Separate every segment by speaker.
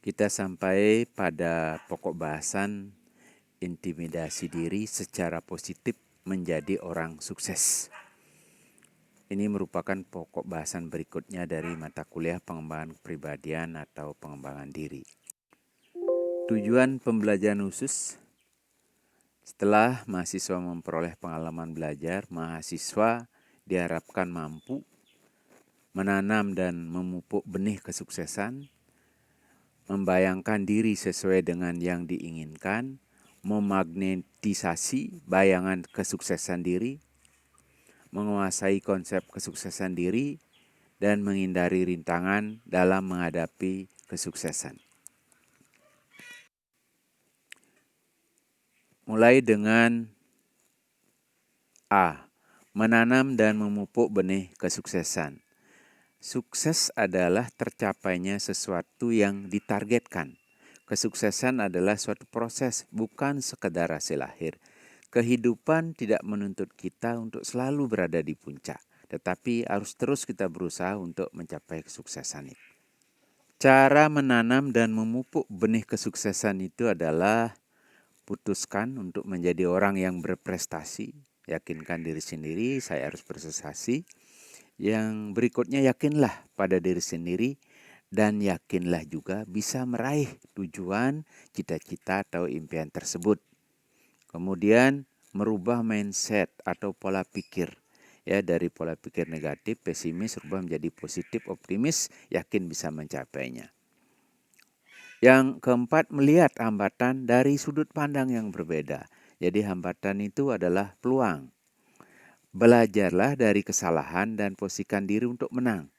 Speaker 1: Kita sampai pada pokok bahasan intimidasi diri secara positif menjadi orang sukses. Ini merupakan pokok bahasan berikutnya dari mata kuliah pengembangan kepribadian atau pengembangan diri. Tujuan pembelajaran khusus: setelah mahasiswa memperoleh pengalaman belajar, mahasiswa diharapkan mampu menanam dan memupuk benih kesuksesan, membayangkan diri sesuai dengan yang diinginkan, memagnetisasi bayangan kesuksesan diri, menguasai konsep kesuksesan diri, dan menghindari rintangan dalam menghadapi kesuksesan. Mulai dengan A. Menanam dan memupuk benih kesuksesan. Sukses adalah tercapainya sesuatu yang ditargetkan. Kesuksesan adalah suatu proses, bukan sekedar hasil akhir. Kehidupan tidak menuntut kita untuk selalu berada di puncak, tetapi harus terus kita berusaha untuk mencapai kesuksesan itu. Cara menanam dan memupuk benih kesuksesan itu adalah putuskan untuk menjadi orang yang berprestasi. Yakinkan diri sendiri, saya harus berprestasi. Yang berikutnya, yakinlah pada diri sendiri dan yakinlah juga bisa meraih tujuan, cita-cita atau impian tersebut. Kemudian merubah mindset atau pola pikir. Ya, dari pola pikir negatif, pesimis, rubah menjadi positif, optimis, yakin bisa mencapainya. Yang keempat, melihat hambatan dari sudut pandang yang berbeda. Jadi hambatan itu adalah peluang. Belajarlah dari kesalahan dan posisikan diri untuk menang.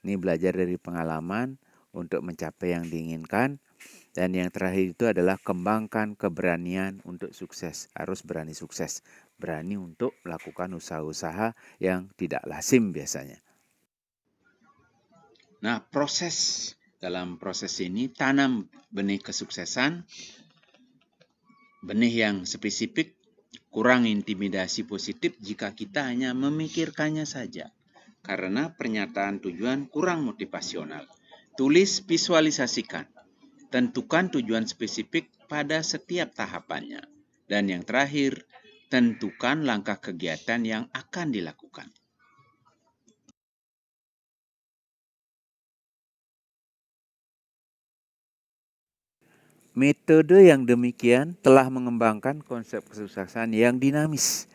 Speaker 1: Ini belajar dari pengalaman untuk mencapai yang diinginkan. Dan yang terakhir itu adalah kembangkan keberanian untuk sukses. Harus berani sukses. Berani untuk melakukan usaha-usaha yang tidak lazim biasanya. Nah, dalam proses ini tanam benih kesuksesan, benih yang spesifik, kurang intimidasi positif jika kita hanya memikirkannya saja. Karena pernyataan tujuan kurang motivasional. Tulis, visualisasikan. Tentukan tujuan spesifik pada setiap tahapannya. Dan yang terakhir, tentukan langkah kegiatan yang akan dilakukan. Metode yang demikian telah mengembangkan konsep kesuksesan yang dinamis.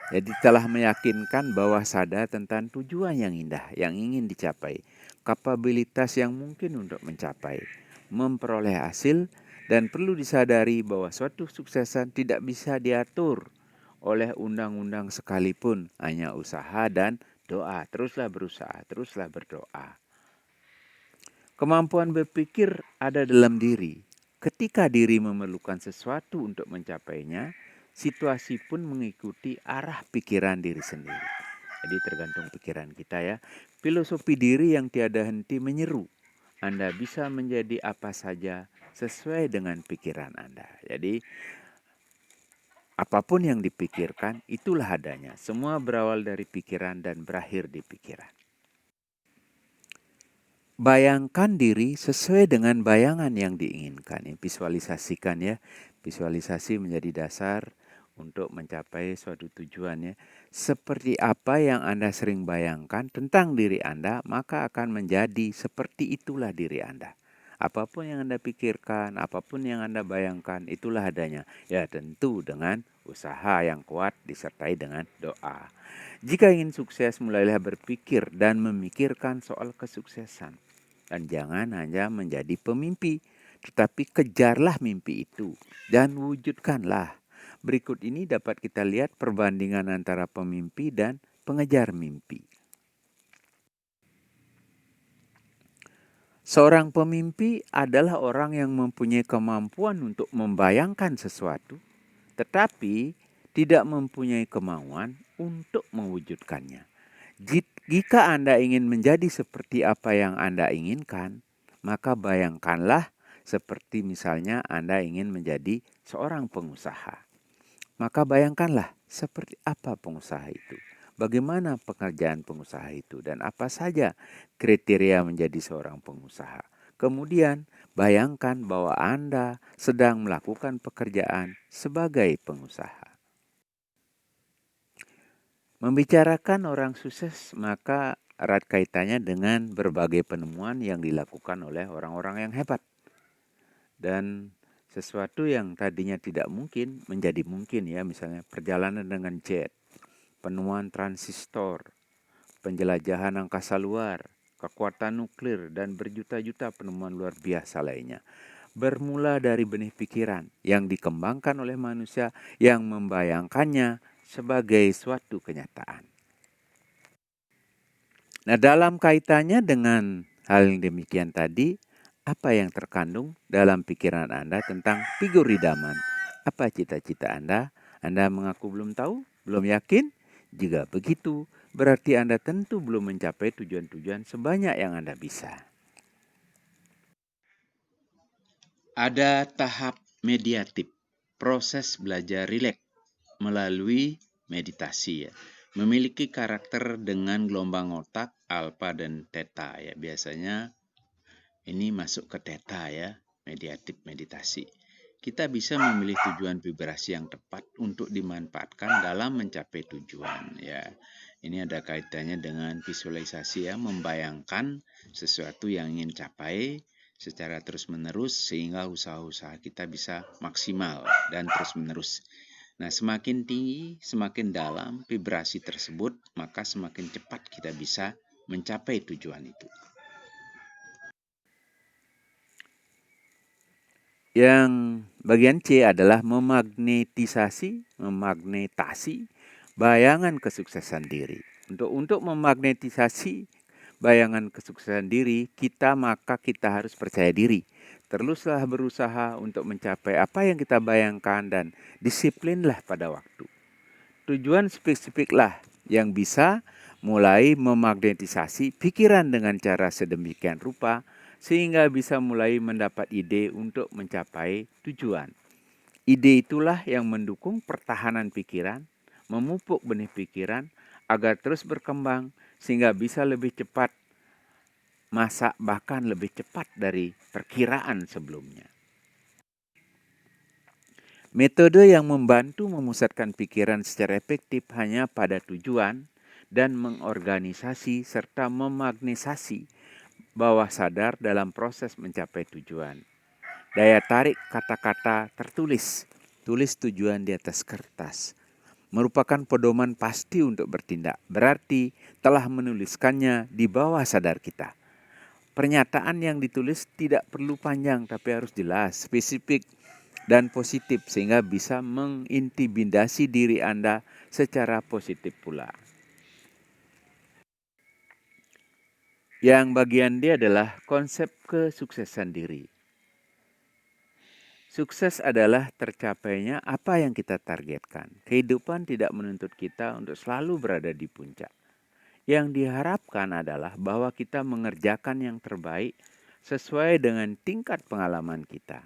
Speaker 1: Jadi telah meyakinkan bahwa sadar tentang tujuan yang indah yang ingin dicapai, kapabilitas yang mungkin untuk mencapai, memperoleh hasil, dan perlu disadari bahwa suatu suksesan tidak bisa diatur oleh undang-undang sekalipun, hanya usaha dan doa. Teruslah berusaha, teruslah berdoa. Kemampuan berpikir ada dalam diri. Ketika diri memerlukan sesuatu untuk mencapainya, situasi pun mengikuti arah pikiran diri sendiri. Jadi tergantung pikiran kita ya. Filosofi diri yang tiada henti menyeru. Anda bisa menjadi apa saja sesuai dengan pikiran Anda. Jadi apapun yang dipikirkan itulah adanya. Semua berawal dari pikiran dan berakhir di pikiran. Bayangkan diri sesuai dengan bayangan yang diinginkan. Visualisasikan ya. Visualisasi menjadi dasar untuk mencapai suatu tujuan ya. Seperti apa yang Anda sering bayangkan tentang diri Anda, maka akan menjadi seperti itulah diri Anda. Apapun yang Anda pikirkan, apapun yang Anda bayangkan, itulah adanya. Ya tentu dengan usaha yang kuat disertai dengan doa. Jika ingin sukses, mulailah berpikir dan memikirkan soal kesuksesan. Dan jangan hanya menjadi pemimpi, tetapi kejarlah mimpi itu dan wujudkanlah. Berikut ini dapat kita lihat perbandingan antara pemimpi dan pengejar mimpi. Seorang pemimpi adalah orang yang mempunyai kemampuan untuk membayangkan sesuatu, tetapi tidak mempunyai kemauan untuk mewujudkannya. Jika Anda ingin menjadi seperti apa yang Anda inginkan, maka bayangkanlah seperti misalnya Anda ingin menjadi seorang pengusaha. Maka bayangkanlah seperti apa pengusaha itu. Bagaimana pekerjaan pengusaha itu dan apa saja kriteria menjadi seorang pengusaha. Kemudian, bayangkan bahwa Anda sedang melakukan pekerjaan sebagai pengusaha. Membicarakan orang sukses maka erat kaitannya dengan berbagai penemuan yang dilakukan oleh orang-orang yang hebat. Dan sesuatu yang tadinya tidak mungkin menjadi mungkin ya, misalnya perjalanan dengan jet, penemuan transistor, penjelajahan angkasa luar, kekuatan nuklir, dan berjuta-juta penemuan luar biasa lainnya. Bermula dari benih pikiran yang dikembangkan oleh manusia yang membayangkannya sebagai suatu kenyataan. Nah, dalam kaitannya dengan hal yang demikian tadi, apa yang terkandung dalam pikiran Anda tentang figur idaman? Apa cita-cita Anda? Anda mengaku belum tahu, belum yakin? Jika begitu, berarti Anda tentu belum mencapai tujuan-tujuan sebanyak yang Anda bisa. Ada tahap mediatif, proses belajar rileks melalui meditasi ya. Memiliki karakter dengan gelombang otak alfa dan theta ya. Biasanya ini masuk ke theta ya, mediatif meditasi. Kita bisa memilih tujuan vibrasi yang tepat untuk dimanfaatkan dalam mencapai tujuan ya. Ini ada kaitannya dengan visualisasi ya, membayangkan sesuatu yang ingin capai secara terus-menerus sehingga usaha-usaha kita bisa maksimal dan terus-menerus. Nah, semakin tinggi, semakin dalam vibrasi tersebut, maka semakin cepat kita bisa mencapai tujuan itu. Yang bagian C adalah memagnetasi bayangan kesuksesan diri. Untuk memagnetisasi bayangan kesuksesan diri, maka kita harus percaya diri. Teruslah berusaha untuk mencapai apa yang kita bayangkan dan disiplinlah pada waktu. Tujuan spesifiklah yang bisa mulai memagnetisasi pikiran dengan cara sedemikian rupa sehingga bisa mulai mendapat ide untuk mencapai tujuan. Ide itulah yang mendukung pertahanan pikiran, memupuk benih pikiran agar terus berkembang sehingga bisa lebih cepat, bahkan lebih cepat dari perkiraan sebelumnya. Metode yang membantu memusatkan pikiran secara efektif hanya pada tujuan dan mengorganisasi serta memagnetisasi bawah sadar dalam proses mencapai tujuan. Daya tarik kata-kata tertulis, tulis tujuan di atas kertas, merupakan pedoman pasti untuk bertindak. Berarti telah menuliskannya di bawah sadar kita. Pernyataan yang ditulis tidak perlu panjang tapi harus jelas, spesifik, dan positif sehingga bisa mengintimidasi diri Anda secara positif pula. Yang bagian D adalah konsep kesuksesan diri. Sukses adalah tercapainya apa yang kita targetkan. Kehidupan tidak menuntut kita untuk selalu berada di puncak. Yang diharapkan adalah bahwa kita mengerjakan yang terbaik sesuai dengan tingkat pengalaman kita.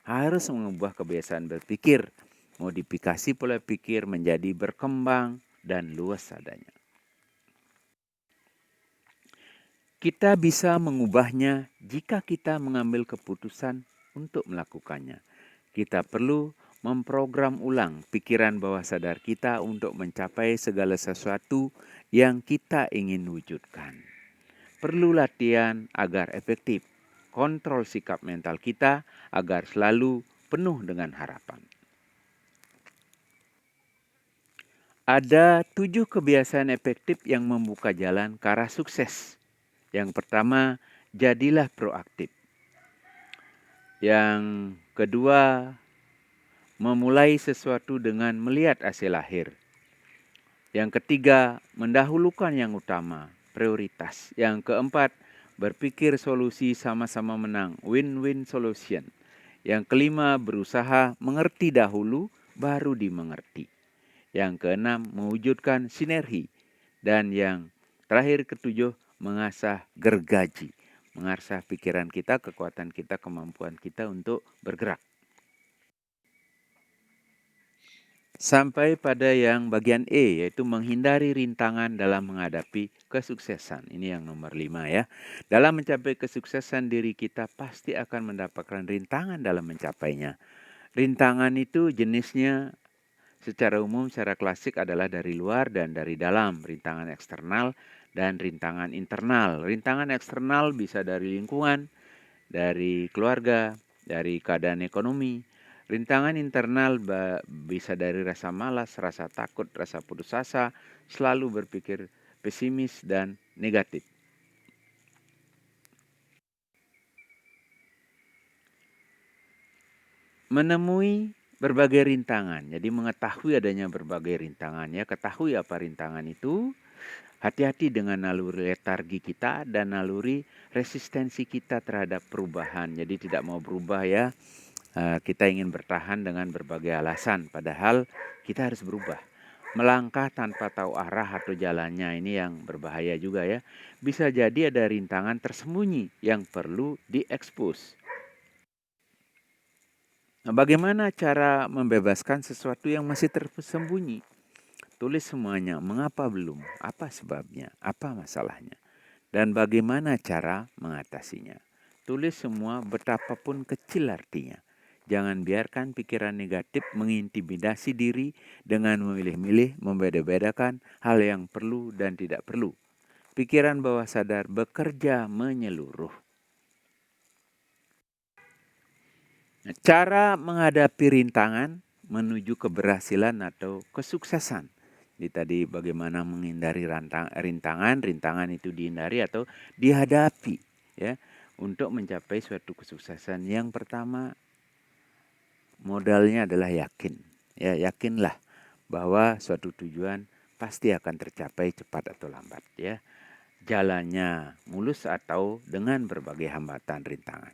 Speaker 1: Harus mengubah kebiasaan berpikir, modifikasi pola pikir menjadi berkembang dan luas adanya. Kita bisa mengubahnya jika kita mengambil keputusan untuk melakukannya. Kita perlu memprogram ulang pikiran bawah sadar kita untuk mencapai segala sesuatu yang kita ingin wujudkan. Perlu latihan agar efektif. Kontrol sikap mental kita agar selalu penuh dengan harapan. Ada 7 kebiasaan efektif yang membuka jalan ke arah sukses. Yang pertama, jadilah proaktif. Yang kedua, memulai sesuatu dengan melihat hasil akhir. Yang ketiga, mendahulukan yang utama, prioritas. Yang keempat, berpikir solusi sama-sama menang, win-win solution. Yang kelima, berusaha mengerti dahulu, baru dimengerti. Yang keenam, mewujudkan sinergi. Dan yang terakhir ketujuh, mengasah gergaji. Mengasah pikiran kita, kekuatan kita, kemampuan kita untuk bergerak. Sampai pada yang bagian E, yaitu menghindari rintangan dalam menghadapi kesuksesan. Ini yang nomor 5 ya. Dalam mencapai kesuksesan, diri kita pasti akan mendapatkan rintangan dalam mencapainya. Rintangan itu jenisnya secara umum, secara klasik adalah dari luar dan dari dalam. Rintangan eksternal dan rintangan internal. Rintangan eksternal bisa dari lingkungan, dari keluarga, dari keadaan ekonomi. Rintangan internal bisa dari rasa malas, rasa takut, rasa putus asa, selalu berpikir pesimis dan negatif. Menemui berbagai rintangan, jadi mengetahui adanya berbagai rintangan ya, ketahui apa rintangan itu, hati-hati dengan naluri letargi kita dan naluri resistensi kita terhadap perubahan. Jadi tidak mau berubah ya, kita ingin bertahan dengan berbagai alasan, padahal kita harus berubah. Melangkah tanpa tahu arah atau jalannya, ini yang berbahaya juga ya. Bisa jadi ada rintangan tersembunyi yang perlu diekspos. Nah, bagaimana cara membebaskan sesuatu yang masih tersembunyi? Tulis semuanya, mengapa belum, apa sebabnya, apa masalahnya, dan bagaimana cara mengatasinya. Tulis semua betapapun kecil artinya. Jangan biarkan pikiran negatif mengintimidasi diri dengan memilih-milih, membeda-bedakan hal yang perlu dan tidak perlu. Pikiran bawah sadar bekerja menyeluruh. Cara menghadapi rintangan menuju keberhasilan atau kesuksesan. Jadi tadi bagaimana menghindari rintangan itu dihindari atau dihadapi ya untuk mencapai suatu kesuksesan. Yang pertama, modalnya adalah yakin. Ya, yakinlah bahwa suatu tujuan pasti akan tercapai cepat atau lambat ya. Jalannya mulus atau dengan berbagai hambatan rintangan.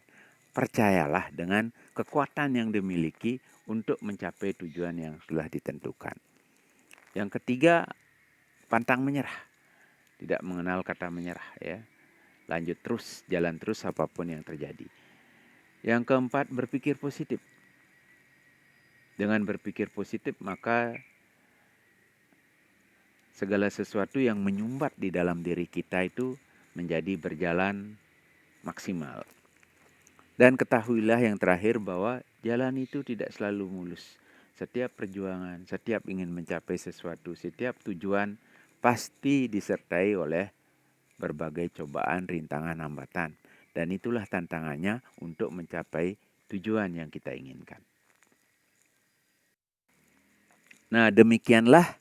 Speaker 1: Percayalah dengan kekuatan yang dimiliki untuk mencapai tujuan yang sudah ditentukan. Yang ketiga, pantang menyerah. Tidak mengenal kata menyerah ya. Lanjut terus, jalan terus apapun yang terjadi. Yang keempat, berpikir positif. Dengan berpikir positif maka segala sesuatu yang menyumbat di dalam diri kita itu menjadi berjalan maksimal. Dan ketahuilah yang terakhir bahwa jalan itu tidak selalu mulus. Setiap perjuangan, setiap ingin mencapai sesuatu, setiap tujuan pasti disertai oleh berbagai cobaan, rintangan, hambatan. Dan itulah tantangannya untuk mencapai tujuan yang kita inginkan. Nah, demikianlah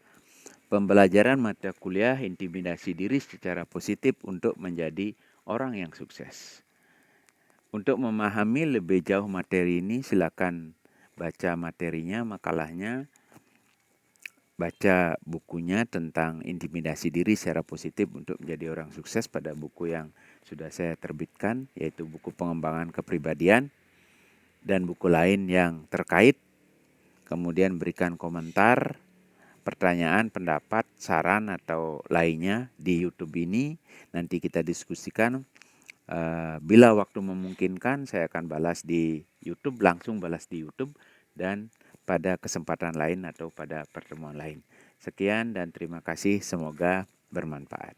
Speaker 1: pembelajaran mata kuliah intimidasi diri secara positif untuk menjadi orang yang sukses. Untuk memahami lebih jauh materi ini, silakan baca materinya, makalahnya, baca bukunya tentang intimidasi diri secara positif untuk menjadi orang sukses pada buku yang sudah saya terbitkan, yaitu buku pengembangan kepribadian dan buku lain yang terkait. Kemudian berikan komentar, pertanyaan, pendapat, saran atau lainnya di YouTube ini. Nanti kita diskusikan. Bila waktu memungkinkan, saya akan balas di YouTube, langsung balas di YouTube dan pada kesempatan lain atau pada pertemuan lain. Sekian dan terima kasih, semoga bermanfaat.